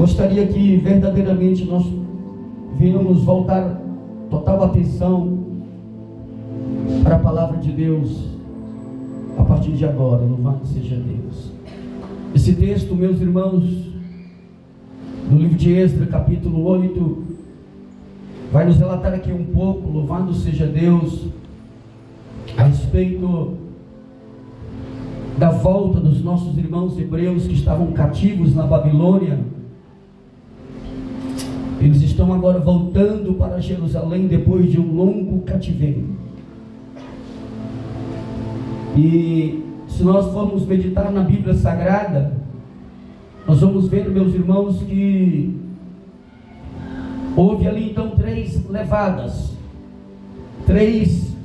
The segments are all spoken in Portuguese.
gostaria que verdadeiramente nós venhamos voltar total atenção para a palavra de Deus a partir de agora. Louvado seja Deus. Esse texto, meus irmãos, no livro de Esdras, capítulo 8, vai nos relatar aqui um pouco, louvado seja Deus, a respeito da volta dos nossos irmãos hebreus que estavam cativos na Babilônia. Eles estão agora voltando para Jerusalém depois de um longo cativeiro. E se nós formos meditar na Bíblia Sagrada, nós vamos ver, meus irmãos, que houve ali então 3 levadas, 3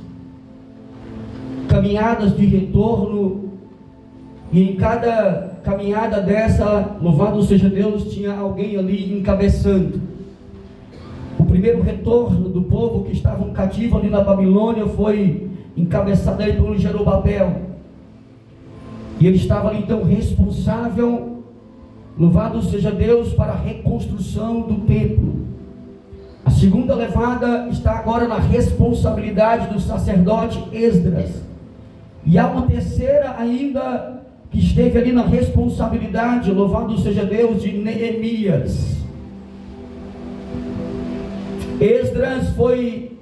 caminhadas de retorno, e em cada caminhada dessa, louvado seja Deus, tinha alguém ali encabeçando. O primeiro retorno do povo que estavam cativo ali na Babilônia foi encabeçado aí por Zorobabel, e ele estava ali então responsável, louvado seja Deus, para a reconstrução do templo. A segunda levada está agora na responsabilidade do sacerdote Esdras, e há uma terceira ainda que esteve ali na responsabilidade, louvado seja Deus, de Neemias. Esdras foi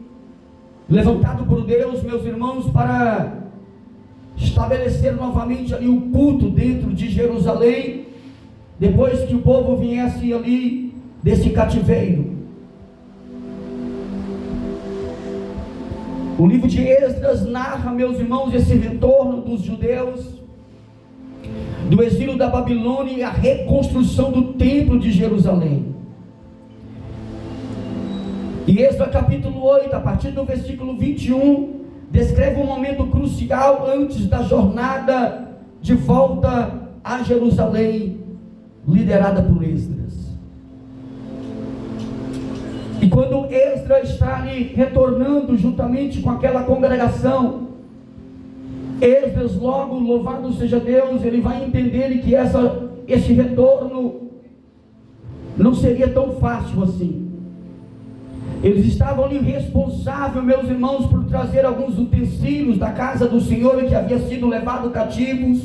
levantado por Deus, meus irmãos, para estabelecer novamente ali o culto dentro de Jerusalém, depois que o povo viesse ali desse cativeiro. O livro de Esdras narra, meus irmãos, esse retorno dos judeus do exílio da Babilônia e a reconstrução do templo de Jerusalém. E Esdras capítulo 8, a partir do versículo 21, descreve um momento crucial antes da jornada de volta a Jerusalém, liderada por Esdras. E quando Esdras está ali retornando juntamente com aquela congregação, Esdras logo, louvado seja Deus, ele vai entender que esse retorno não seria tão fácil assim. Eles estavam ali responsáveis, meus irmãos, por trazer alguns utensílios da casa do Senhor que havia sido levado cativos.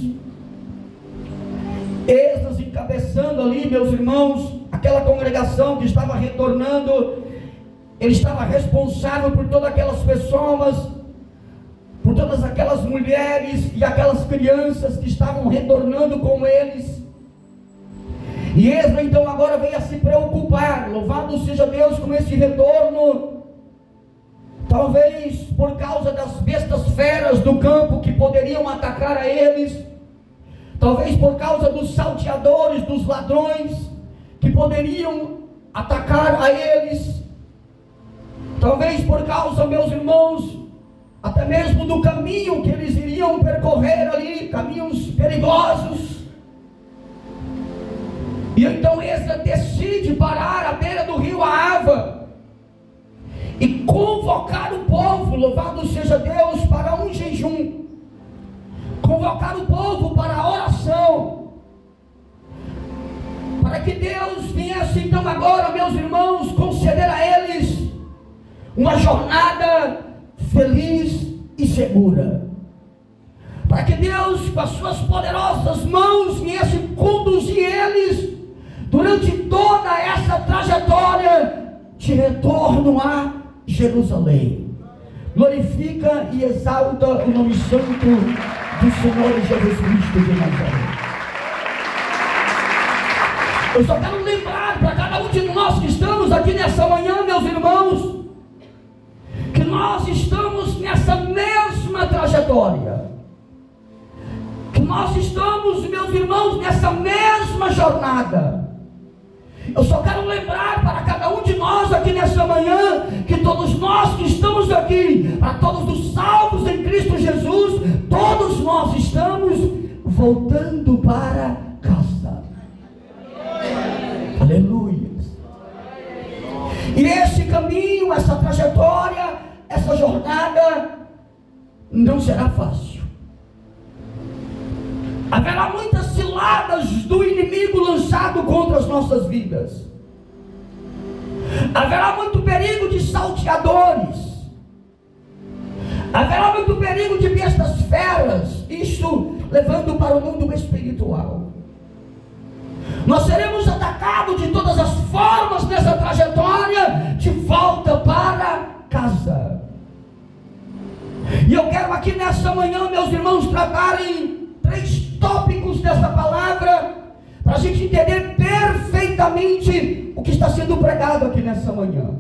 Esdras encabeçando ali, meus irmãos, aquela congregação que estava retornando. Ele estava responsável por todas aquelas pessoas, por todas aquelas mulheres e aquelas crianças que estavam retornando com eles. E Esdras então agora veio a se preocupar, louvado seja Deus, com esse retorno. Talvez por causa das bestas feras do campo que poderiam atacar a eles, talvez por causa dos salteadores, dos ladrões que poderiam atacar a eles, talvez por causa, meus irmãos, até mesmo do caminho que eles iriam percorrer ali, caminhos perigosos. E então Esdras decide parar à beira do rio Ahava e convocar o povo, louvado seja Deus, para um jejum, convocar o povo para a oração, para que Deus viesse então agora, meus irmãos, conceder a eles uma jornada feliz e segura, para que Deus, com as suas poderosas mãos, viesse conduzir eles durante toda essa trajetória de retorno a Jerusalém. Glorifica e exalta o nome santo do Senhor Jesus Cristo de Nazaré. Eu só quero lembrar para cada um de nós que estamos aqui nessa manhã, meus irmãos, que nós estamos nessa mesma trajetória, que nós estamos, meus irmãos, nessa mesma jornada. Eu só quero lembrar para cada um de nós aqui nessa manhã, que todos nós que estamos aqui, para todos os salvos em Cristo Jesus, todos nós estamos voltando para casa. Aleluia. E esse caminho, essa trajetória, essa jornada não será fácil. Haverá muitas ciladas do inimigo lançado contra as nossas vidas. Haverá muito perigo de salteadores. Haverá muito perigo de bestas feras. Isto levando para o mundo espiritual. Nós seremos atacados de todas as formas nessa trajetória de volta para casa. E eu quero aqui nessa manhã, meus irmãos, tratarem 3 tópicos dessa palavra, para a gente entender perfeitamente o que está sendo pregado aqui nessa manhã.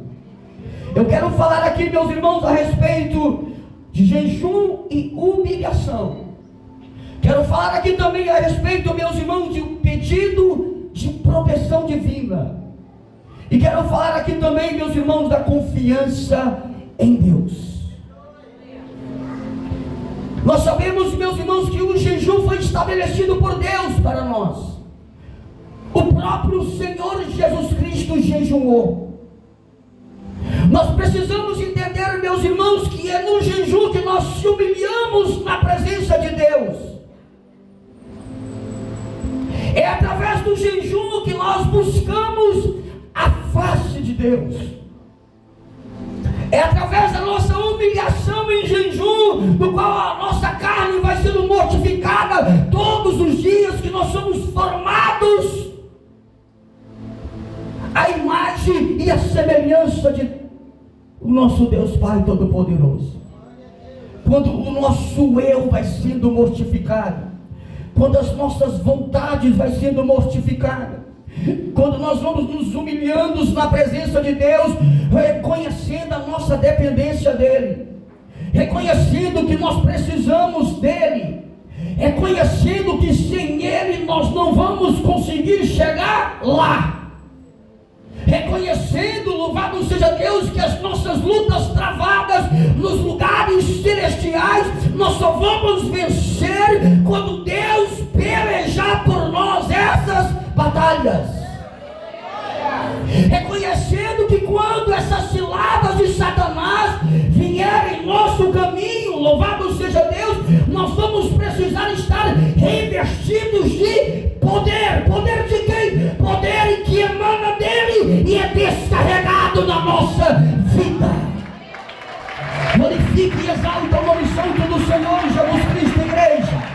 Eu quero falar aqui, meus irmãos, a respeito de jejum e humilhação. Quero falar aqui também a respeito, meus irmãos, de um pedido de proteção divina. E quero falar aqui também, meus irmãos, da confiança em Deus. Nós sabemos, meus irmãos, que o jejum foi estabelecido por Deus para nós. O próprio Senhor Jesus Cristo jejuou. Nós precisamos entender, meus irmãos, que é no jejum que nós se humilhamos na presença de Deus. É através do jejum que nós buscamos a face de Deus. É através da nossa humilhação em jejum, do qual a nossa carne vai sendo mortificada todos os dias, que nós somos formados à imagem e à semelhança de o nosso Deus Pai Todo-Poderoso. Quando o nosso eu vai sendo mortificado, quando as nossas vontades vai sendo mortificadas, quando nós vamos nos humilhando na presença de Deus, reconhecendo a nossa dependência dEle, reconhecendo que nós precisamos dEle, reconhecendo que sem Ele nós não vamos conseguir chegar lá, reconhecendo, louvado seja Deus, que as nossas lutas travadas nos lugares celestiais, nós só vamos vencer quando Deus pelejar por nós essas batalhas. Reconhecendo que quando essas ciladas de Satanás vierem em nosso caminho, louvado seja Deus, nós vamos precisar estar revestidos de poder. Poder de quem? Poder que emana dele e é descarregado na nossa vida. Glorifique e exalta o nome santo do Senhor Jesus Cristo, igreja.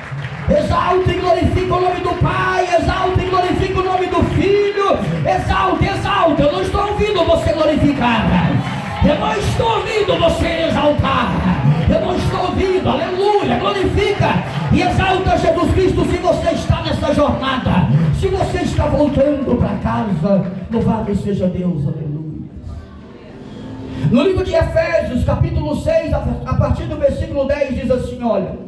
Exalta e glorifica o nome do Pai, exalta e glorifica o nome do Filho, exalta, exalta. Eu não estou ouvindo você glorificar, eu não estou ouvindo você exaltar, eu não estou ouvindo, aleluia. Glorifica e exalta Jesus Cristo. Se você está nessa jornada, se você está voltando para casa, louvado seja Deus, aleluia. No livro de Efésios, capítulo 6, a partir do versículo 10, diz assim: olha,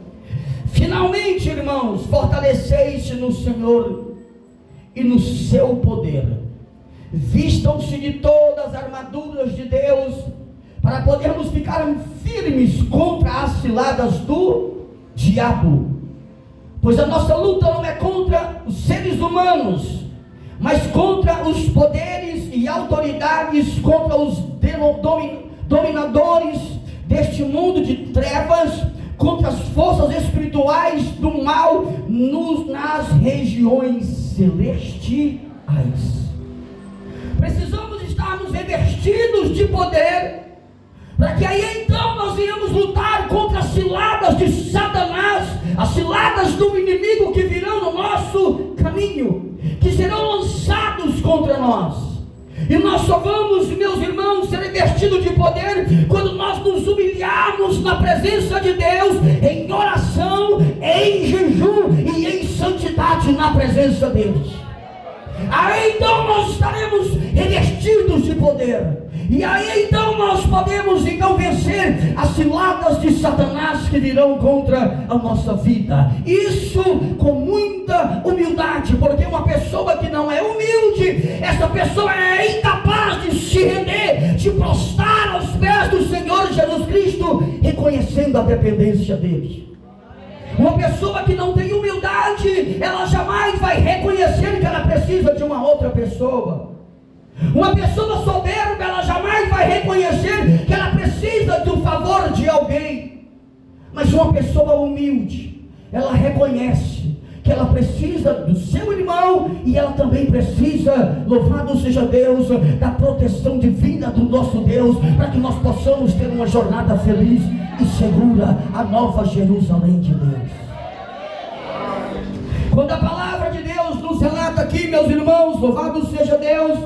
finalmente, irmãos, fortalecei-se no Senhor e no seu poder. Vistam-se de todas as armaduras de Deus, para podermos ficar firmes contra as ciladas do diabo. Pois a nossa luta não é contra os seres humanos, mas contra os poderes e autoridades, contra os dominadores deste mundo de trevas, contra as forças espirituais do mal nas regiões celestiais. Precisamos estarmos revestidos de poder, para que aí então nós venhamos lutar contra as ciladas de Satanás, as ciladas do inimigo que virão no nosso caminho, que serão lançados contra nós. E nós só vamos, meus irmãos, ser revestidos de poder quando nós nos humilharmos na presença de Deus, em oração, em jejum e em santidade na presença deles. Aí então nós estaremos revestidos de poder. E aí então nós podemos então vencer as ciladas de Satanás que virão contra a nossa vida. Isso com muita humildade, porque uma pessoa que não é humilde, essa pessoa é incapaz de se render, de prostrar aos pés do Senhor Jesus Cristo, reconhecendo a dependência dele. Uma pessoa que não tem humildade, ela jamais vai reconhecer que ela precisa de uma outra pessoa. Uma pessoa soberba, ela jamais vai reconhecer que ela precisa do favor de alguém. Mas uma pessoa humilde, ela reconhece que ela precisa do seu irmão, e ela também precisa, louvado seja Deus, da proteção divina do nosso Deus, para que nós possamos ter uma jornada feliz e segura, a nova Jerusalém de Deus. Quando a palavra de Deus nos relata aqui, meus irmãos, louvado seja Deus,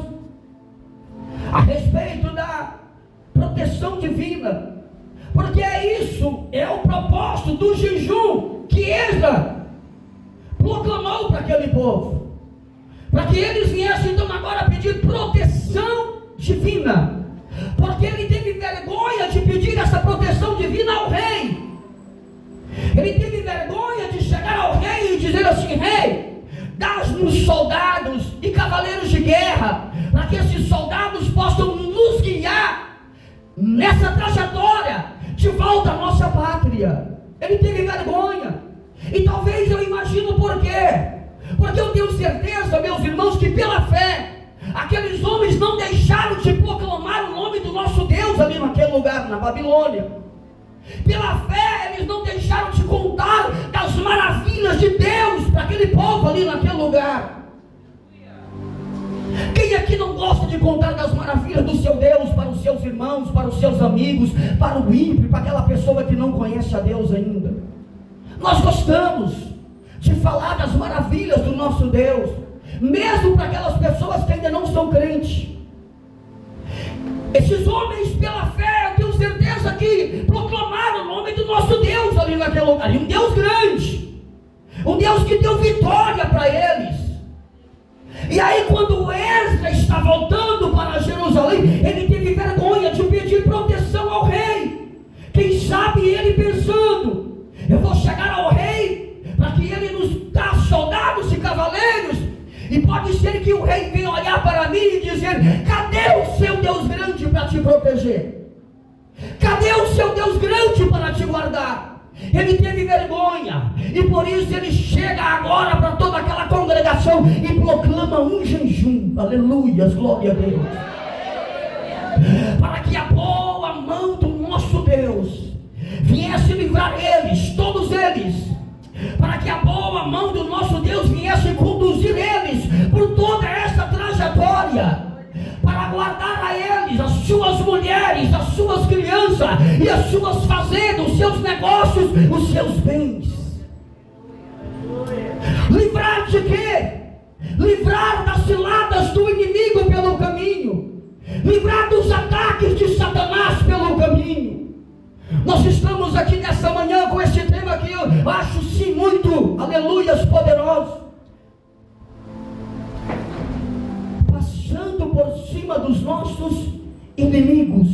a respeito da proteção divina, porque isso é o propósito do jejum que Esdras proclamou para aquele povo, para que eles viessem então agora pedir proteção divina, porque ele teve vergonha de pedir essa proteção divina ao rei. Ele teve vergonha de chegar ao rei e dizer assim: rei, dá-nos soldados e cavaleiros de guerra, para que esses soldados possam nos guiar nessa trajetória de volta à nossa pátria. Ele teve vergonha. E talvez eu imagino por quê. Porque eu tenho certeza, meus irmãos, que pela fé, aqueles homens não deixaram de proclamar o nome do nosso Deus ali naquele lugar, na Babilônia. Pela fé, eles não deixaram de contar das maravilhas de Deus para aquele povo ali naquele lugar. Quem aqui não gosta de contar das maravilhas do seu Deus para os seus irmãos, para os seus amigos, para o ímpio, para aquela pessoa que não conhece a Deus ainda? Nós gostamos de falar das maravilhas do nosso Deus, mesmo para aquelas pessoas que ainda não são crentes. Esses homens, pela fé, eu tenho certeza que proclamaram o nome do nosso Deus ali naquele lugar. E um Deus grande, um Deus que deu vitória para eles. E aí, quando Esdras está voltando para Jerusalém, ele teve vergonha de pedir proteção ao rei. Quem sabe ele pensando: eu vou chegar ao rei para que ele nos dá soldados e cavaleiros, e pode ser que o rei venha olhar para mim e dizer: cadê o seu Deus grande para te proteger? Cadê o seu Deus grande para te guardar? Ele teve vergonha, e por isso ele chega agora para toda aquela congregação e proclama um jejum. Aleluias, glória a Deus. Para que a boa mão do nosso Deus viesse livrar eles, todos eles, para que a boa mão do nosso Deus viesse conduzir eles por toda essa trajetória, para guardar a eles, as suas mulheres, as suas crianças e as suas fazendas, os seus negócios, os seus bens. Livrar de quê? Livrar das ciladas do inimigo pelo caminho, livrar dos ataques de Satanás pelo caminho. Nós estamos aqui nessa manhã com este tema que eu acho sim muito, aleluias, poderoso. Passando por cima dos nossos inimigos,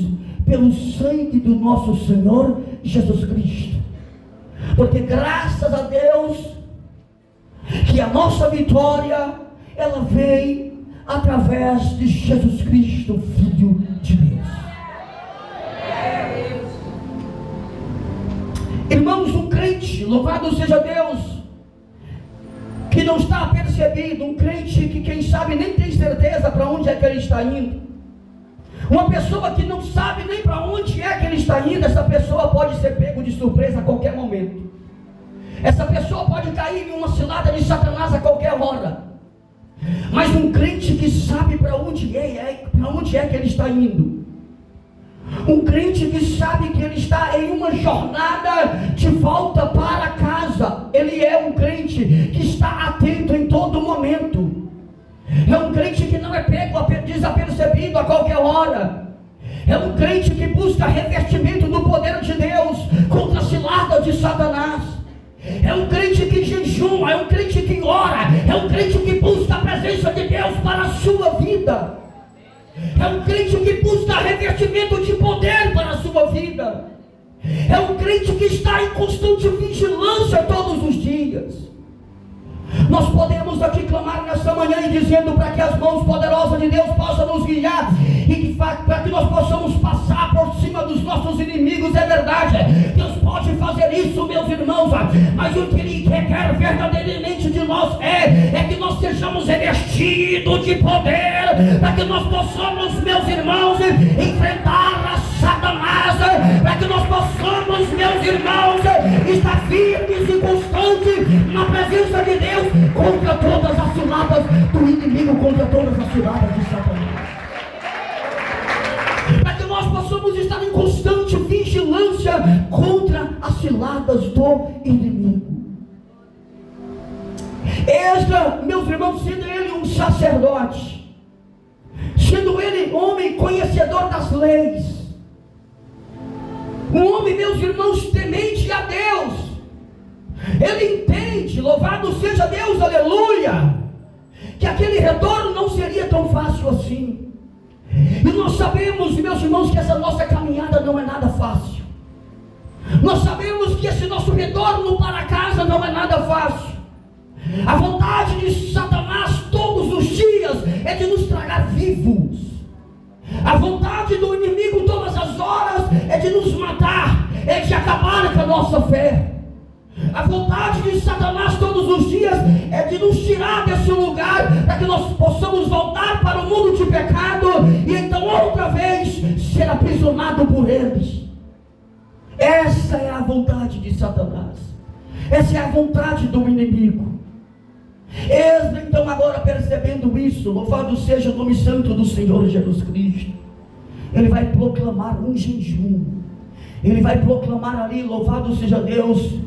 pelo sangue do nosso Senhor Jesus Cristo. Porque graças a Deus, que a nossa vitória, ela vem através de Jesus Cristo, Filho de Deus. Irmãos, um crente, louvado seja Deus, que não está apercebido, um crente que quem sabe nem tem certeza para onde é que ele está indo, uma pessoa que não sabe nem para onde é que ele está indo, essa pessoa pode ser pego de surpresa a qualquer momento. Essa pessoa pode cair em uma cilada de Satanás a qualquer hora. Mas um crente que sabe para onde é que ele está indo, um crente que sabe que ele está em uma jornada de volta para casa, ele é um crente que está atento em todo momento. É um crente que não é pego desapercebido a qualquer hora. É um crente que busca revestimento do poder de Deus contra a cilada de Satanás. É um crente que jejuma, é um crente que ora, é um crente que busca a presença de Deus para a sua vida. É um crente que busca revestimento de poder para a sua vida. É um crente que está em constante vigilância todos os dias. Nós podemos aqui clamar nessa manhã e dizendo para que as mãos poderosas de Deus possam nos guiar e de fato para que nós possamos passar por cima dos nossos inimigos. É verdade, Deus pode fazer isso, meus irmãos, mas o que Ele requer verdadeiramente de nós é que nós sejamos revestidos de poder, para que nós possamos, meus irmãos, enfrentar a Satanás, para que nós possamos, meus irmãos, estar firmes e constantes na presença de Deus todas as ciladas do inimigo, contra todas as ciladas de Satanás. Para que nós possamos estar em constante vigilância contra as ciladas do inimigo. Esdras, meus irmãos, sendo ele um sacerdote, sendo ele homem conhecedor das leis, um homem, meus irmãos, temente a Deus, ele entende, louvado seja Deus, aleluia, que aquele retorno não seria tão fácil assim. E nós sabemos, meus irmãos, que essa nossa caminhada não é nada fácil. Nós sabemos que esse nosso retorno para casa não é nada fácil. A vontade de Satanás todos os dias é de nos tragar vivos. A vontade do inimigo todas as horas é de nos matar, é de acabar com a nossa fé. A vontade de Satanás todos os dias é de nos tirar desse lugar, para que nós possamos voltar para o mundo de pecado e então outra vez ser aprisionado por eles. Essa é a vontade de Satanás, essa é a vontade do inimigo. Esdras então, agora percebendo isso, louvado seja o nome santo do Senhor Jesus Cristo, ele vai proclamar um jejum, ele vai proclamar ali, louvado seja Deus,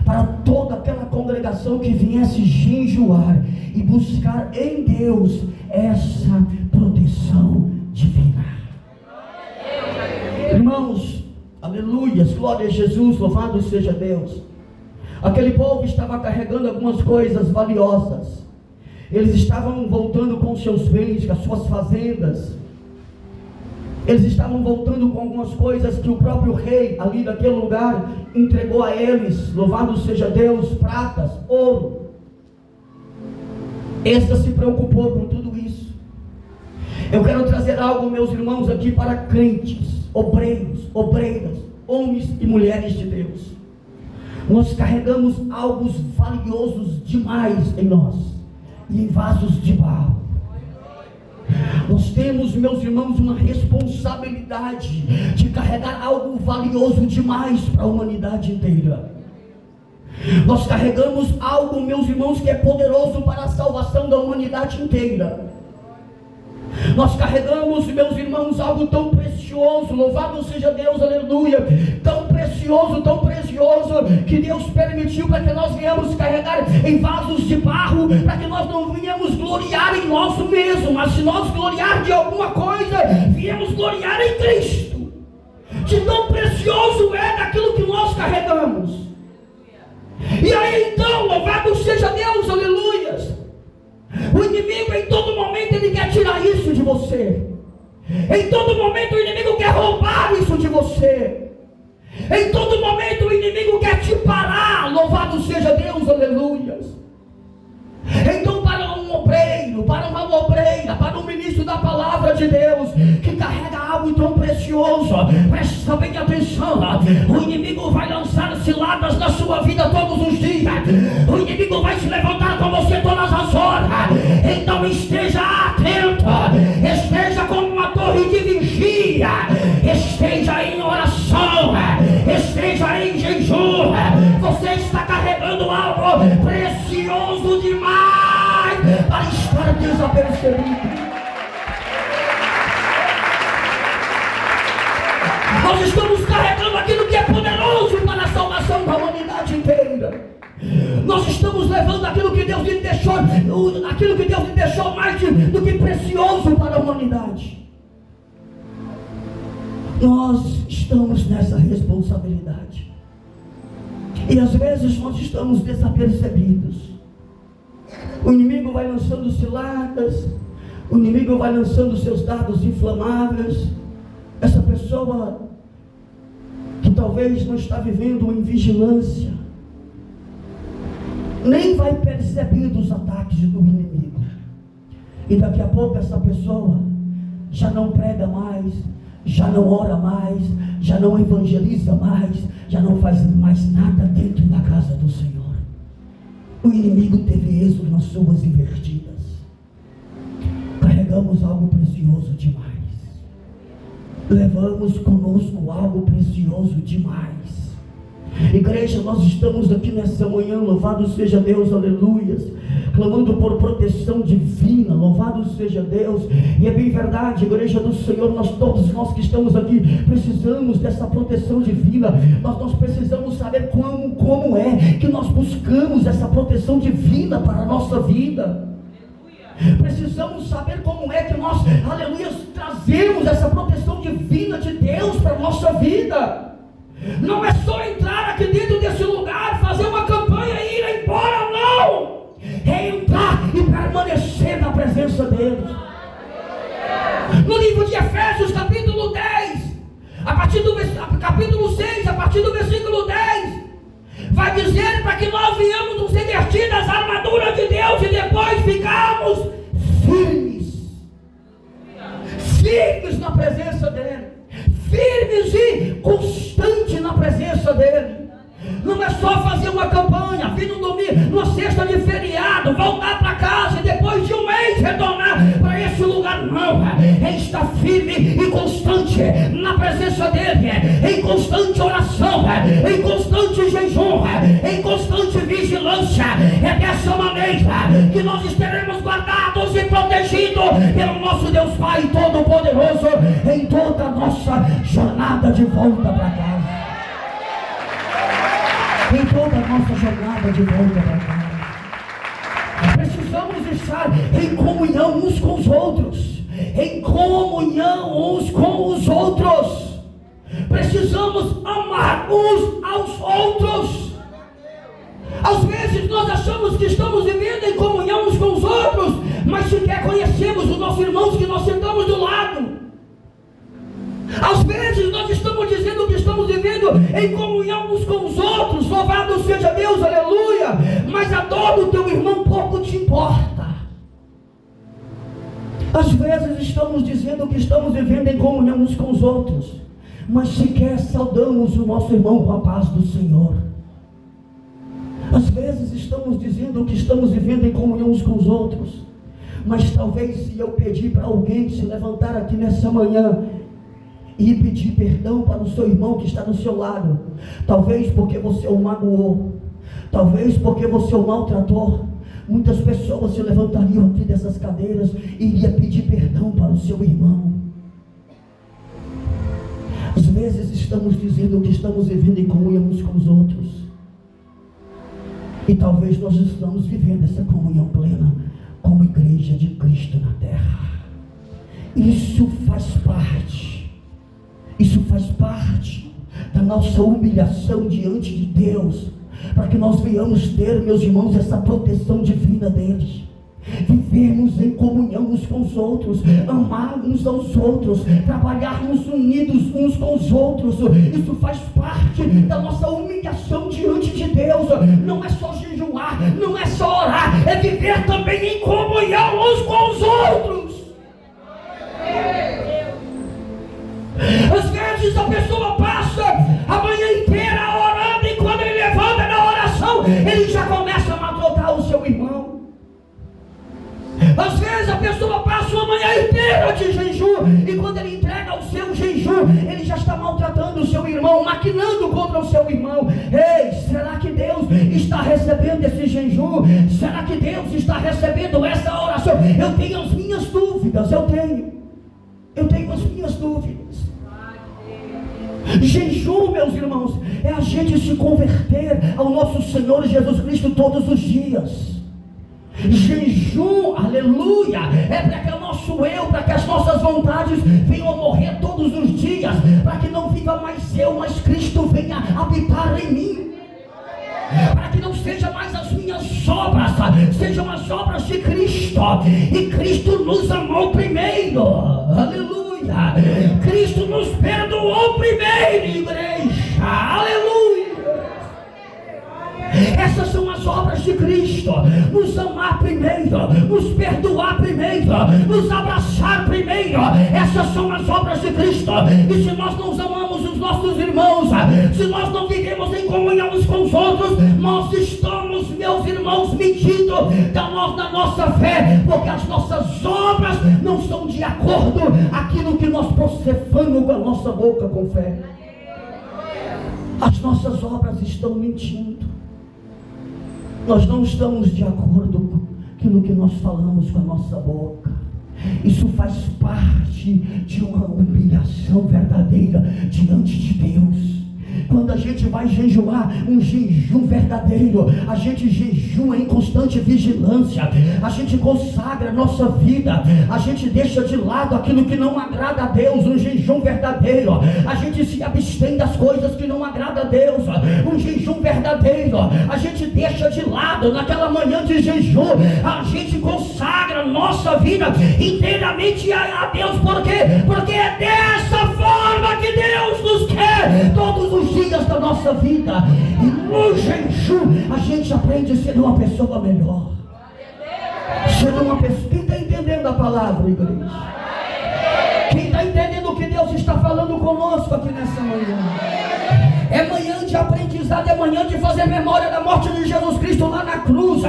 para toda aquela congregação que viesse jejuar e buscar em Deus essa proteção divina. Irmãos, aleluias, glória a Jesus, louvado seja Deus. Aquele povo estava carregando algumas coisas valiosas. Eles estavam voltando com seus bens, com as suas fazendas. Eles estavam voltando com algumas coisas que o próprio rei ali daquele lugar entregou a eles. Louvado seja Deus, pratas, ouro. Esdras se preocupou com tudo isso. Eu quero trazer algo, meus irmãos, aqui para crentes, obreiros, obreiras, homens e mulheres de Deus. Nós carregamos algo valiosos demais em nós, e em vasos de barro. Nós temos, meus irmãos, uma responsabilidade de carregar algo valioso demais para a humanidade inteira. Nós carregamos algo, meus irmãos, que é poderoso para a salvação da humanidade inteira. Nós carregamos, meus irmãos, algo tão precioso, louvado seja Deus, aleluia, tão precioso, que Deus permitiu para que nós venhamos carregar em vasos de barro, para que nós não venhamos gloriar em nós mesmos, mas se nós gloriar de alguma coisa, viemos gloriar em Cristo. De tão precioso é daquilo que nós carregamos. E aí então, louvado seja Deus, aleluias. O inimigo em todo momento ele quer tirar isso de você. Em todo momento o inimigo quer roubar isso de você. Em todo momento o inimigo quer te parar. Louvado seja Deus, aleluias. Então, para um obreiro, para uma obreira, para um ministro da palavra de Deus, que carrega algo tão precioso, presta bem atenção. O inimigo vai lançar ciladas na sua vida todos os dias. O inimigo vai se levantar com você todas as horas. Então esteja atento, esteja como uma torre de vigia, esteja em oração, esteja em jejum. Você está carregando algo precioso demais para estar desapercebido. Nós estamos carregando aquilo que é poderoso para a salvação da humanidade inteira. Nós estamos levando aquilo que Deus lhe deixou, aquilo que Deus lhe deixou mais do que precioso para a humanidade. Nós estamos nessa responsabilidade. E às vezes nós estamos desapercebidos. O inimigo vai lançando ciladas, o inimigo vai lançando seus dados inflamáveis. Essa pessoa que talvez não está vivendo em vigilância, nem vai perceber dos ataques do inimigo. E daqui a pouco essa pessoa já não prega mais, já não ora mais, já não evangeliza mais, já não faz mais nada dentro da casa do Senhor. O inimigo teve êxito nas suas invertidas. Carregamos algo precioso demais. Levamos conosco algo precioso demais. Igreja, nós estamos aqui nessa manhã, louvado seja Deus, aleluias, clamando por proteção divina. Louvado seja Deus. E é bem verdade, igreja do Senhor, todos nós que estamos aqui precisamos dessa proteção divina. Nós precisamos saber como é que nós buscamos essa proteção divina para a nossa vida. Precisamos saber como é que nós, aleluia, trazemos essa proteção divina de Deus para a nossa vida. Não é só entrar aqui dentro desse lugar, fazer uma campanha e ir embora, não. É entrar e permanecer na presença dele. No livro de Efésios, capítulo 10, a partir do capítulo 6, a partir do versículo 10, vai dizer para que nós venhamos nos revestir das armaduras de Deus e depois ficarmos firmes na presença dele, firmes e constantes na presença dele. Não é só fazer uma campanha, vir no domingo, numa sexta de feriado, voltar para casa e depois de um mês retornar para esse lugar. Não, é estar firme e constante na presença dele, em constante oração, em constante jejum, em constante vigilância. É dessa maneira que nós estaremos guardados e protegidos pelo nosso Deus Pai Todo-Poderoso em toda a nossa jornada de volta para casa. Em toda a nossa jornada de volta para casa. Precisamos estar em comunhão uns com os outros. Em comunhão uns com os outros. Precisamos amar uns aos outros. Às vezes nós achamos que estamos vivendo em comunhão uns com os outros, mas sequer conhecemos os nossos irmãos que nós sentamos do lado. Às vezes nós estamos dizendo que estamos vivendo em comunhão uns com os outros. Louvado seja Deus, aleluia. Mas a dor do teu irmão pouco te importa. Às vezes estamos dizendo que estamos vivendo em comunhão uns com os outros, mas sequer saudamos o nosso irmão com a paz do Senhor. Às vezes estamos dizendo que estamos vivendo em comunhão uns com os outros, mas talvez se eu pedir para alguém se levantar aqui nessa manhã e pedir perdão para o seu irmão que está do seu lado, talvez porque você o magoou, talvez porque você o maltratou, muitas pessoas se levantariam aqui dessas cadeiras e iriam pedir perdão para o seu irmão. Às vezes estamos dizendo que estamos vivendo em comunhão uns com os outros, e talvez nós estamos vivendo essa comunhão plena como igreja de Cristo na terra. Isso faz parte da nossa humilhação diante de Deus, para que nós venhamos ter, meus irmãos, essa proteção divina deles. Vivermos em comunhão uns com os outros, amar uns aos outros, trabalharmos unidos uns com os outros. Isso faz parte da nossa humilhação diante de Deus. Não é só jejuar, não é só orar, é viver também em comunhão uns com os outros. Às vezes a pessoa passa a manhã inteira orando, e quando ele levanta na oração, ele já começa a maltratar o seu irmão. Às vezes a pessoa passa uma manhã inteira de jejum, e quando ele entrega o seu jejum, ele já está maltratando o seu irmão, maquinando contra o seu irmão. Ei, será que Deus está recebendo esse jejum? Será que Deus está recebendo essa oração? Eu tenho as minhas dúvidas, eu tenho as minhas dúvidas. Jejum, meus irmãos, é a gente se converter ao nosso Senhor Jesus Cristo todos os dias. Jejum, aleluia, é para que o nosso eu, para que as nossas vontades venham a morrer todos os dias, para que não viva mais eu, mas Cristo venha habitar em mim, para que não seja mais as minhas obras, sejam as obras de Cristo. E Cristo nos amou primeiro, aleluia. Cristo nos perdoou primeiro, igreja, aleluia. Essas são as obras de Cristo: nos amar primeiro, nos perdoar primeiro, nos abraçar primeiro. Essas são as obras de Cristo. E se nós não amamos os nossos irmãos, se nós não vivemos em comunhão uns com os outros, nós estamos, meus irmãos, mentindo da nossa fé, porque as nossas obras não são de acordo com aquilo que nós processamos com a nossa boca com fé. As nossas obras estão mentindo. Nós não estamos de acordo aquilo que nós falamos com a nossa boca. Isso faz parte de uma humilhação verdadeira diante de Deus. Quando a gente vai jejuar, um jejum verdadeiro, a gente jejua em constante vigilância, a gente consagra a nossa vida, a gente deixa de lado aquilo que não agrada a Deus. Um jejum verdadeiro, a gente se abstém das coisas que não agradam a Deus. Um jejum verdadeiro, a gente deixa de lado naquela manhã de jejum, a gente consagra a nossa vida inteiramente a Deus. Por quê? Porque é dessa forma que Deus nos quer todos os dias da nossa vida. E no jejum a gente aprende a ser uma pessoa melhor, ser uma pessoa. Quem está entendendo a palavra, igreja? Quem está entendendo o que Deus está falando conosco aqui nessa manhã? É manhã de aprendizado, é manhã de fazer memória da morte de Jesus Cristo lá na cruz.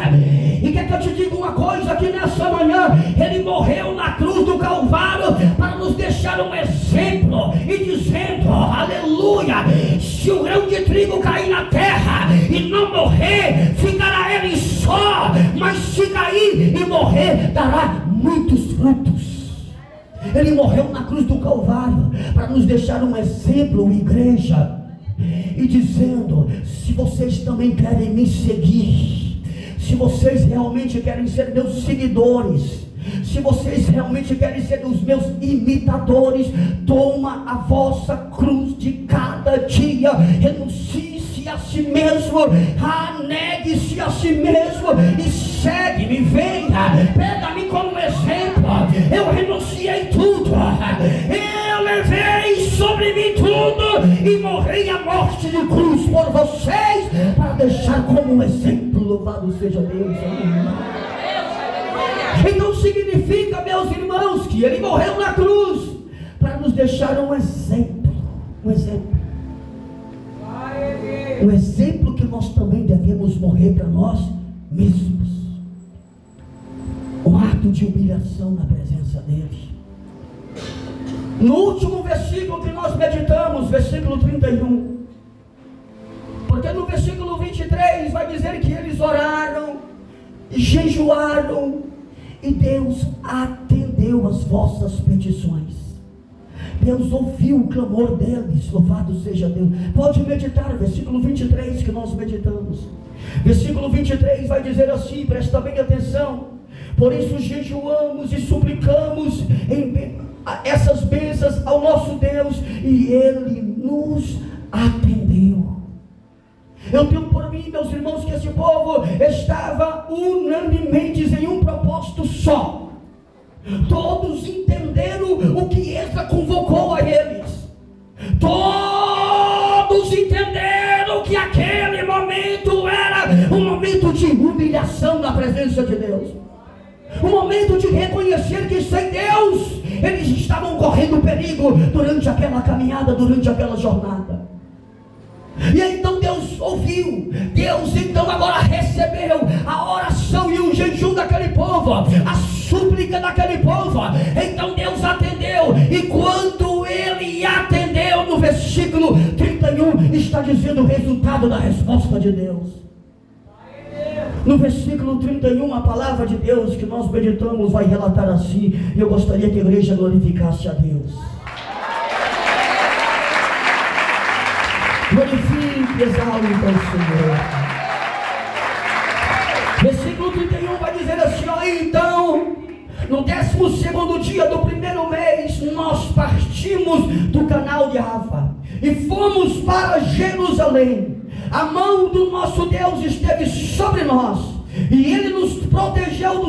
E quer que eu te diga uma coisa aqui nessa manhã? Ele morreu na cruz do Calvário para nos deixar um exemplo, e dizendo, aleluia, se o grão de trigo cair na terra e não morrer, ficará ele só, mas se cair e morrer, dará muitos frutos. Ele morreu na cruz do Calvário para nos deixar um exemplo, igreja, e dizendo, se vocês também querem me seguir, se vocês realmente querem ser meus seguidores, se vocês realmente querem ser os meus imitadores, toma a vossa cruz de cada dia, renuncie-se a si mesmo, negue-se a si mesmo e segue-me, venha, pega-me como exemplo. Eu renunciei tudo, eu levei sobre mim tudo e morri a morte de cruz por vocês, para deixar como um exemplo. Louvado seja Deus. Então significa, meus irmãos, que ele morreu na cruz para nos deixar um exemplo. Um exemplo. Um exemplo que nós também devemos morrer para nós mesmos. Um ato de humilhação na presença dele. No último versículo que nós meditamos, versículo 31, porque no versículo 23 vai dizer que eles oraram, jejuaram, e Deus atendeu as vossas petições. Deus ouviu o clamor deles, louvado seja Deus. Pode meditar, versículo 23 que nós meditamos. Versículo 23 vai dizer assim, presta bem atenção: por isso jejuamos e suplicamos essas bênçãos ao nosso Deus, e Ele nos atendeu. Eu tenho por mim, meus irmãos, que esse povo estava unanimemente em um propósito só. Todos entenderam o que Esdras convocou a eles. Todos entenderam que aquele momento era um momento de humilhação na presença de Deus. Um momento de reconhecer que sem Deus eles estavam correndo perigo durante aquela caminhada, durante aquela jornada. E então Deus ouviu, Deus então agora recebeu a oração e o jejum daquele povo, a súplica daquele povo. Então Deus atendeu, e quando Ele atendeu, no versículo 31 está dizendo o resultado da resposta de Deus. No versículo 31, a palavra de Deus que nós meditamos vai relatar assim, e eu gostaria que a igreja glorificasse a Deus. Glorifique, exalte ao Senhor. Versículo 31 vai dizer assim, ó: então, no 12º dia do primeiro mês, nós partimos do canal de Rafa e fomos para Jerusalém. A mão do nosso Deus esteve sobre nós, e Ele nos protegeu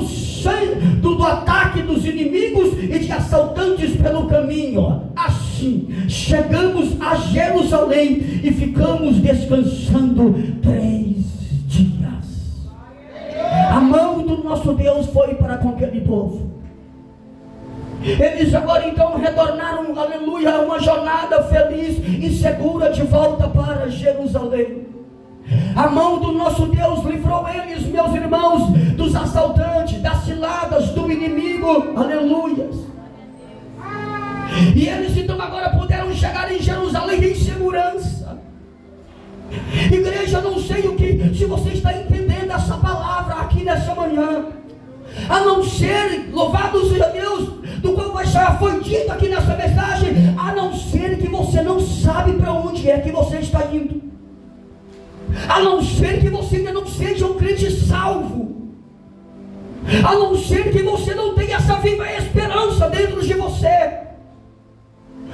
do ataque dos inimigos e de assaltantes pelo caminho. Assim, chegamos a Jerusalém e ficamos descansando 3 dias. A mão do nosso Deus foi para com aquele povo. Eles agora então retornaram, aleluia, a uma jornada feliz e segura de volta para Jerusalém. A mão do nosso Deus livrou eles, meus irmãos, dos assaltantes, das ciladas do inimigo, aleluias. E eles então agora puderam chegar em Jerusalém em segurança. Igreja, não sei se você está entendendo essa palavra aqui nessa manhã. A não ser, louvado seja Deus, do qual já foi dito aqui nessa mensagem, a não ser que você não sabe para onde é que você está indo, a não ser que você ainda não seja um crente salvo, a não ser que você não tenha essa viva esperança dentro de você,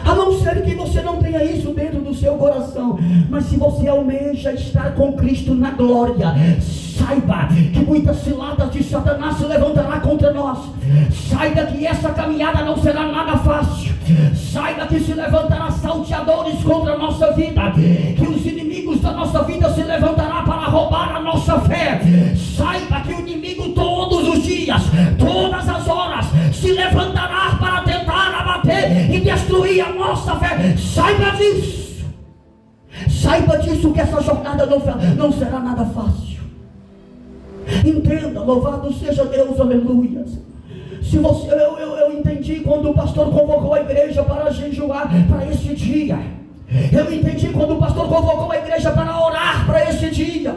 a não ser que você não tenha isso dentro do seu coração. Mas se você almeja estar com Cristo na glória, saiba que muitas ciladas de Satanás se levantará contra nós. Saiba que essa caminhada não será nada fácil. Saiba que se levantará salteadores contra a nossa vida, que os inimigos da nossa vida se levantará para roubar a nossa fé. Saiba que o inimigo todos os dias, todas as horas, se levantará para tentar abater e destruir a nossa fé. Saiba disso. Saiba disso, que essa jornada não será nada fácil. Entenda, louvado seja Deus, aleluia. Se você, eu entendi quando o pastor convocou a igreja para jejuar para esse dia. Eu entendi quando o pastor convocou a igreja para orar para esse dia.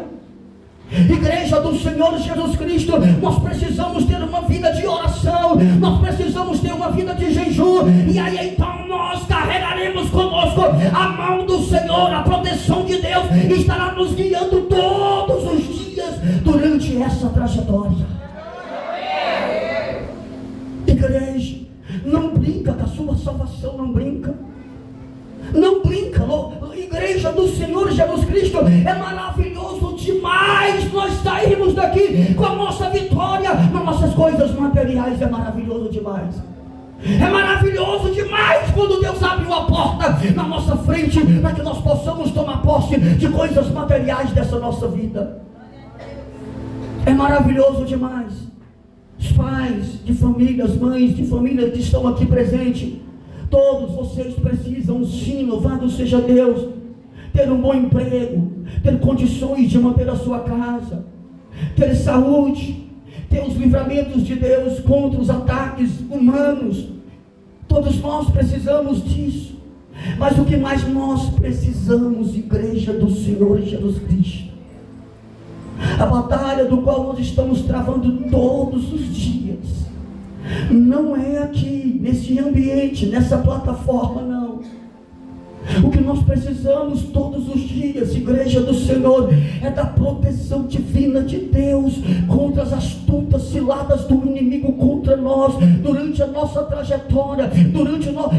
Igreja do Senhor Jesus Cristo, nós precisamos ter uma vida de oração, nós precisamos ter uma vida de jejum, e aí então nós carregaremos conosco a mão do Senhor, a proteção de Deus estará nos guiando todos os dias durante essa trajetória. Igreja, não brinca com a sua salvação, não brinca. Não brinca, igreja do Senhor Jesus Cristo, é maravilhoso demais nós sairmos daqui com a nossa vitória nas nossas coisas materiais. É maravilhoso demais. É maravilhoso demais quando Deus abre uma porta na nossa frente para que nós possamos tomar posse de coisas materiais dessa nossa vida. É maravilhoso demais. Os pais de família, as mães de família que estão aqui presentes, todos vocês precisam sim, louvado seja Deus, ter um bom emprego, ter condições de manter a sua casa, ter saúde, ter os livramentos de Deus contra os ataques humanos. Todos nós precisamos disso. Mas o que mais nós precisamos, igreja do Senhor Jesus Cristo, a batalha do qual nós estamos travando todos os dias, não é aqui, nesse ambiente, nessa plataforma, não. O que nós precisamos todos os dias, igreja do Senhor, é da proteção divina de Deus contra as astutas ciladas do inimigo contra nós, durante a nossa trajetória,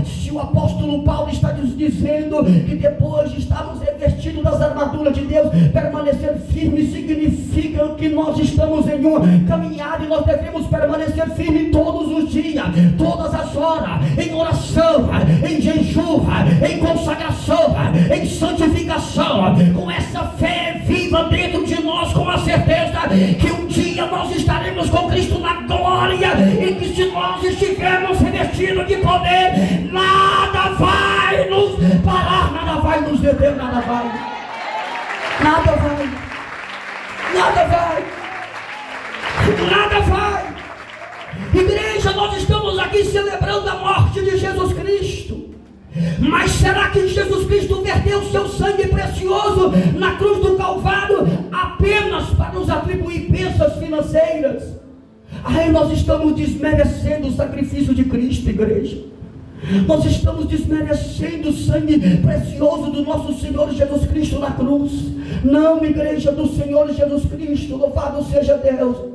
se o apóstolo Paulo está nos dizendo que depois de estarmos revestidos das armaduras de Deus, permanecer firme significa que nós estamos em uma caminhada e nós devemos permanecer firme todos os dias, todas as horas, em oração, em jejum, em consagração, em santificação, com essa fé viva dentro de nós, com a certeza que um dia nós estaremos com Cristo na glória, e que se nós estivermos revestidos de poder, nada vai nos parar, nada vai nos deter, nada vai. Igreja, nós estamos aqui celebrando a morte de Jesus Cristo. Mas será que Jesus Cristo verteu seu sangue precioso na cruz do Calvário apenas para nos atribuir bênçãos financeiras? Aí nós estamos desmerecendo o sacrifício de Cristo, igreja. Nós estamos desmerecendo o sangue precioso do nosso Senhor Jesus Cristo na cruz. Não, igreja do Senhor Jesus Cristo, louvado seja Deus.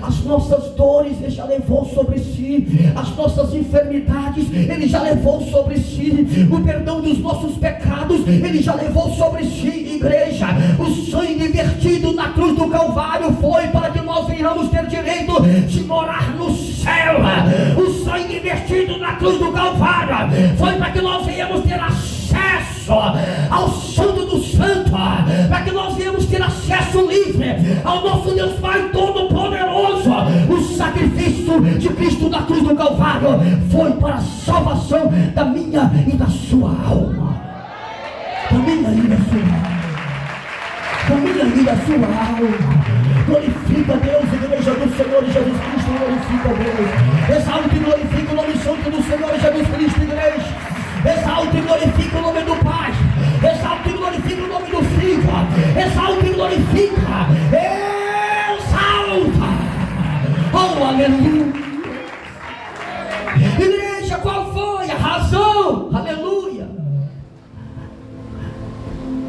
As nossas dores Ele já levou sobre si, as nossas enfermidades Ele já levou sobre si, o perdão dos nossos pecados Ele já levou sobre si, igreja. O sangue vertido na cruz do Calvário foi para que nós venhamos ter direito de morar no céu. O sangue vertido na cruz do Calvário foi para que nós venhamos ter acesso ao Santo do Santo, para que nós venhamos ter acesso livre ao nosso Deus Pai Todo-Poderoso. O sacrifício de Cristo na cruz do Calvário foi para a salvação da minha e da sua alma. Da minha e da sua alma. Da minha e da sua alma. Glorifica Deus, igreja do Senhor Jesus Cristo. Glorifica Deus. Exalte e glorifica o nome santo do Senhor Jesus Cristo, igreja. Exalte e glorifica o nome do Pai. Exalte e glorifica o nome do Filho. Exalte e glorifica. Exalta. Oh, aleluia. Aleluia. Igreja, qual foi a razão? Aleluia.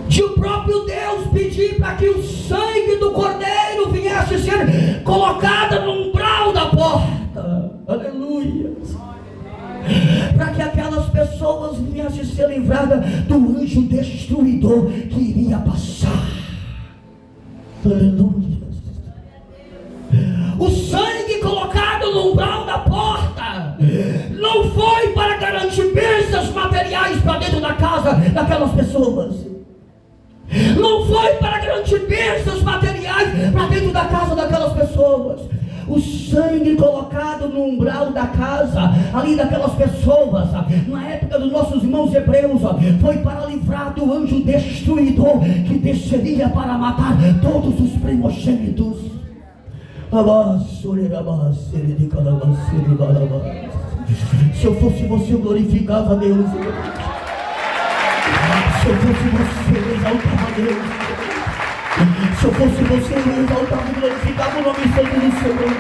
De o próprio Deus pedir para que o sangue do Cordeiro viesse ser colocado no umbral da porta. Aleluia. Para que aquelas pessoas viessem ser livradas do anjo destruidor que iria passar. Aleluia. O sangue colocado no umbral da porta não foi para garantir bênçãos materiais para dentro da casa daquelas pessoas. Não foi para garantir bênçãos materiais para dentro da casa daquelas pessoas. O sangue colocado no umbral da casa, ali daquelas pessoas, na época dos nossos irmãos hebreus, foi para livrar do anjo destruidor que desceria para matar todos os primogênitos. Se eu fosse você, eu glorificava a Deus. Se eu fosse você, eu exaltava a Deus. Se eu fosse você, eu exaltava e glorificava o nome santo do Senhor.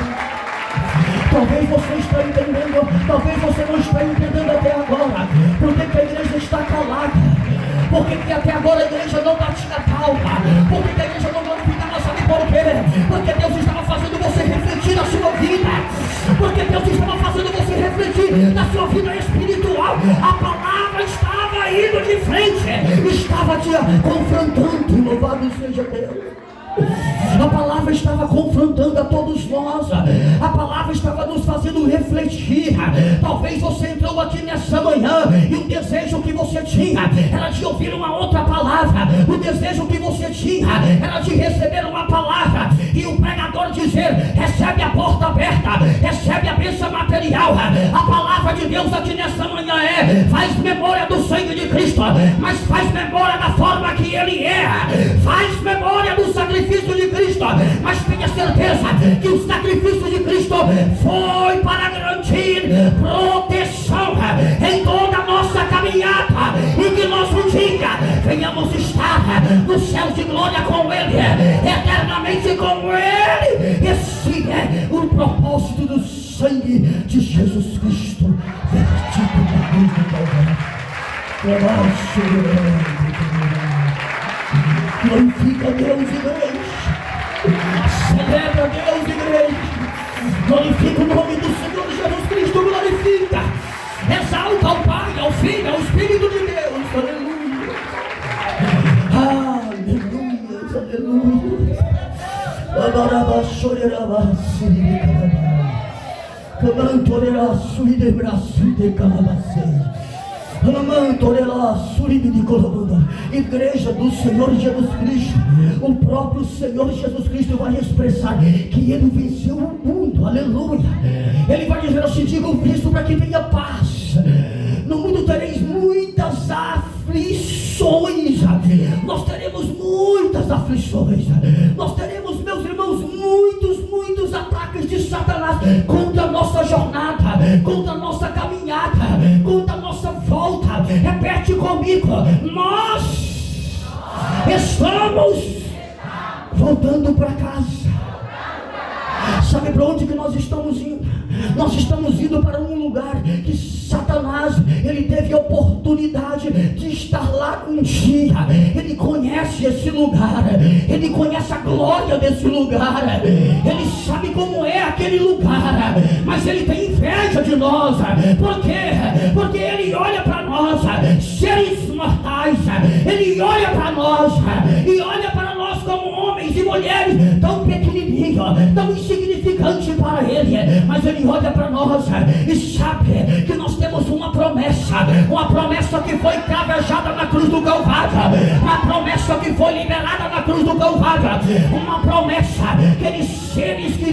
Talvez você esteja entendendo, talvez você não esteja entendendo até agora. Por que a igreja está calada? Por que até agora a igreja não batia palma? Por que a igreja não glorificava? Sabe por quê? Porque Deus estava fazendo você refletir na sua vida. Porque Deus estava fazendo você refletir na sua vida espiritual. A palavra estava indo de frente, estava te confrontando. Louvado seja Deus. A palavra estava confrontando a todos nós. A palavra estava nos fazendo refletir. Talvez você entrou aqui nessa manhã e o desejo que você tinha era de ouvir uma outra palavra. O desejo que você tinha era de receber uma palavra e o pregador dizer: recebe a porta aberta, recebe a bênção material. A palavra de Deus aqui nessa manhã faz memória do sangue de Cristo, mas faz memória da forma que Ele é. Faz memória do sacrifício de Cristo, mas tenha certeza que o sacrifício de Cristo foi para garantir proteção em toda a nossa caminhada, e que nós um dia venhamos estar nos céus de glória com Ele, eternamente com Ele. Esse é o propósito do sangue de Jesus Cristo vertido na cruz do Calvário. Glorifica Deus, igreja. Celebra Deus, igreja. Glorifica o nome do Senhor Jesus Cristo. Glorifica. Exalta ao Pai, ao Filho, ao Espírito de Deus. Aleluia. Aleluia. Igreja do Senhor Jesus Cristo, o próprio Senhor Jesus Cristo vai expressar que Ele venceu o mundo. Aleluia. Ele vai dizer assim: digo isto para que tenha paz. No mundo tereis muitas aflições. Nós teremos muitas aflições. Nós teremos, meus irmãos, muitos ataques de Satanás contra a nossa jornada, contra a nossa caminhada, contra a nossa volta. Repete comigo: nós estamos voltando para casa. Sabe para onde que nós estamos indo? Nós estamos indo para um lugar que Satanás, ele teve a oportunidade de estar lá um dia. Ele conhece esse lugar, ele conhece a glória desse lugar, ele sabe como é aquele lugar, mas ele tem inveja de nós. Por quê? Porque ele olha para nós, seres mortais, ele olha para nós e olha para nós como homens e mulheres tão pequenininhos, tão insignificantes para ele, mas ele olha para nós e sabe que nós temos uma promessa que foi cravejada na cruz do Calvário, uma promessa que foi liberada na cruz do Calvário, uma promessa que aqueles seres que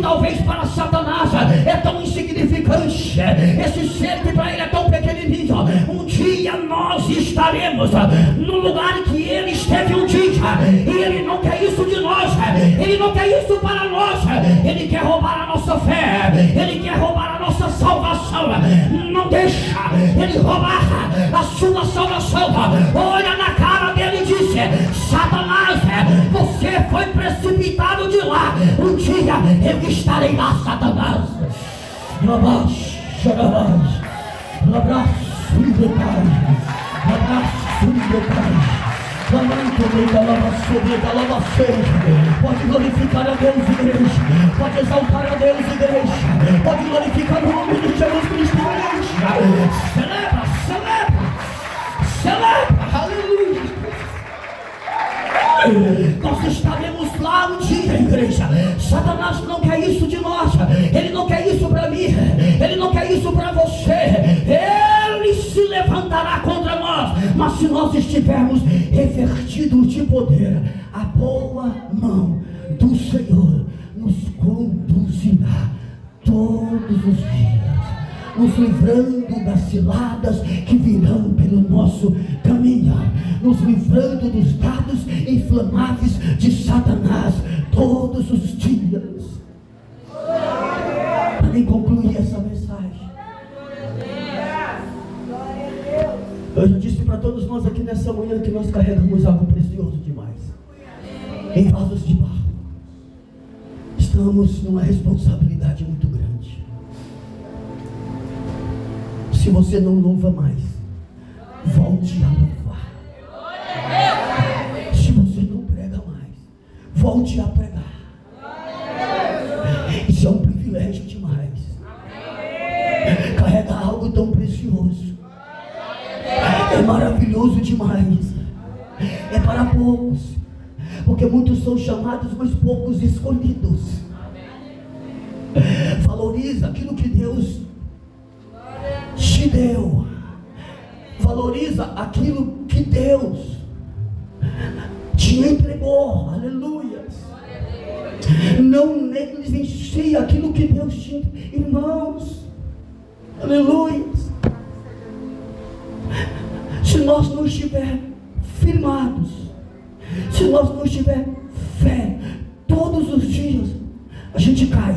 talvez para Satanás é tão insignificante, esse ser que para ele é tão pequenininho, um dia nós estaremos no lugar que ele esteve um dia, e ele não quer isso de nós, ele não quer isso para nós, ele quer roubar a nossa fé, ele quer roubar a nossa salvação. Não deixa ele roubar a sua salvação. Olha na cara dele e diz: Satanás, você foi precipitado de lá. Um dia eu estarei lá, Satanás. Abraço, pode glorificar a Deus, igreja. Pode exaltar a Deus, igreja. Pode glorificar o nome de Jesus Cristo, igreja. Celebra, celebra, celebra, aleluia. Nós estaremos lá um dia, igreja. Satanás não quer isso de nós. Ele não quer isso para mim. Ele não quer isso para você. Ele se levantará contra nós. Mas se nós estivermos revertidos de poder, a boa mão do Senhor nos conduzirá todos os dias, nos livrando das ciladas que virão pelo nosso caminhar, nos livrando dos dados inflamáveis de Satanás todos os dias. Para nem concluir essa mensagem, eu já disse para todos nós aqui nessa manhã que nós carregamos algo precioso demais em vasos de barro. Estamos numa responsabilidade muito grande. Se você não louva mais, volte a louvar. Se você não prega mais, volte a pregar. Isso é um privilégio demais. Carregar algo tão precioso é maravilhoso demais. É para poucos, porque muitos são chamados, mas poucos escolhidos. Valoriza aquilo que Deus te deu. Valoriza aquilo que Deus te entregou. Aleluia. Não negligencie aquilo que Deus te... Irmãos, aleluia. Se nós não estivermos firmados, se nós não tivermos fé, todos os dias a gente cai.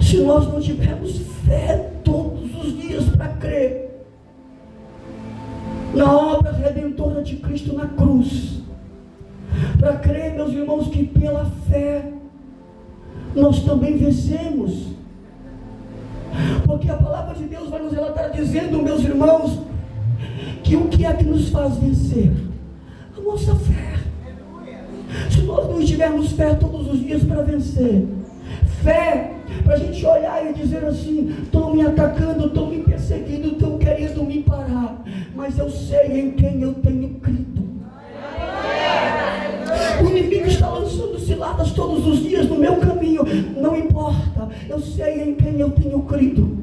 Se nós não tivermos fé todos os dias para crer na obra redentora de Cristo na cruz, para crer, meus irmãos, que pela fé nós também vencemos, porque a palavra de Deus vai nos relatar dizendo, meus irmãos, que o que é que nos faz vencer? A nossa fé. Se nós não tivermos fé todos os dias para vencer, fé para a gente olhar e dizer assim: estão me atacando, estão me perseguindo, estão querendo me parar, mas eu sei em quem eu tenho crido. O inimigo está lançando ciladas todos os dias no meu caminho, não importa, eu sei em quem eu tenho crido.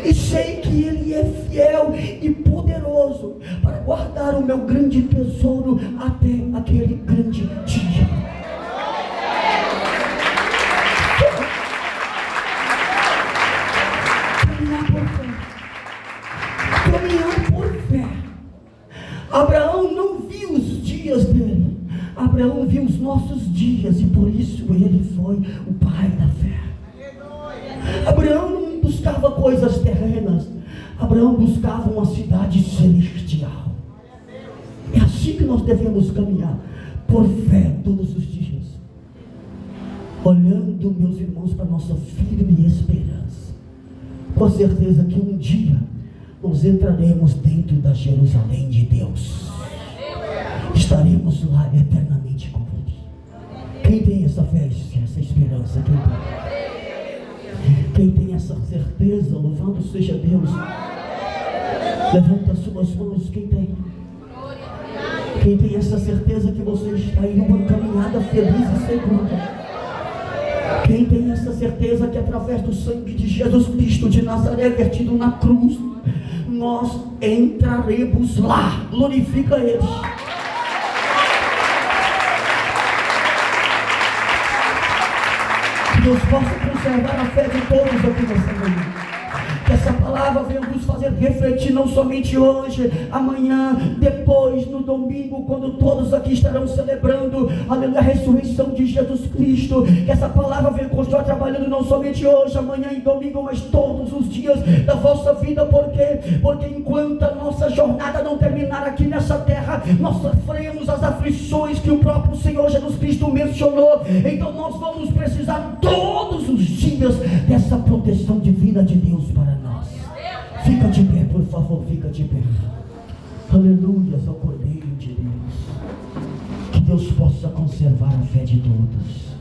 E sei que Ele é fiel e poderoso para guardar o meu grande tesouro até aquele grande dia. Caminhar por fé. Caminhar por fé. Abraão não viu os dias dele. Abraão viu os nossos dias e por isso ele foi o pai da fé. Abraão não buscava coisas terrenas. Abraão buscava uma cidade celestial. É assim que nós devemos caminhar, por fé todos os dias, olhando, meus irmãos, para a nossa firme esperança, com a certeza que um dia nós entraremos dentro da Jerusalém de Deus. Estaremos lá eternamente com Ele. Quem tem essa fé, essa esperança? Quem tem essa certeza, louvado seja Deus, levanta as suas mãos. Quem tem? Quem tem essa certeza que você está em uma caminhada feliz e segura? Quem tem essa certeza que através do sangue de Jesus Cristo de Nazaré vertido na cruz, nós entraremos lá? Glorifica Ele. Que Deus possa conservar a fé de todos aqui nessa manhã. Que essa palavra venha nos fazer fazer refletir não somente hoje, amanhã, depois, no domingo, quando todos aqui estarão celebrando, aleluia, a ressurreição de Jesus Cristo. Que essa palavra venha continuar trabalhando não somente hoje, amanhã e domingo, mas todos os dias da vossa vida. Por quê? Porque enquanto a nossa jornada não terminar aqui nessa terra, nós sofremos as aflições que o próprio Senhor Jesus Cristo mencionou. Então nós vamos precisar todos os dias dessa proteção divina de Deus para nós. Fica de pé, por favor, fica de pé. Aleluia ao Cordeiro de Deus. Que Deus possa conservar a fé de todos.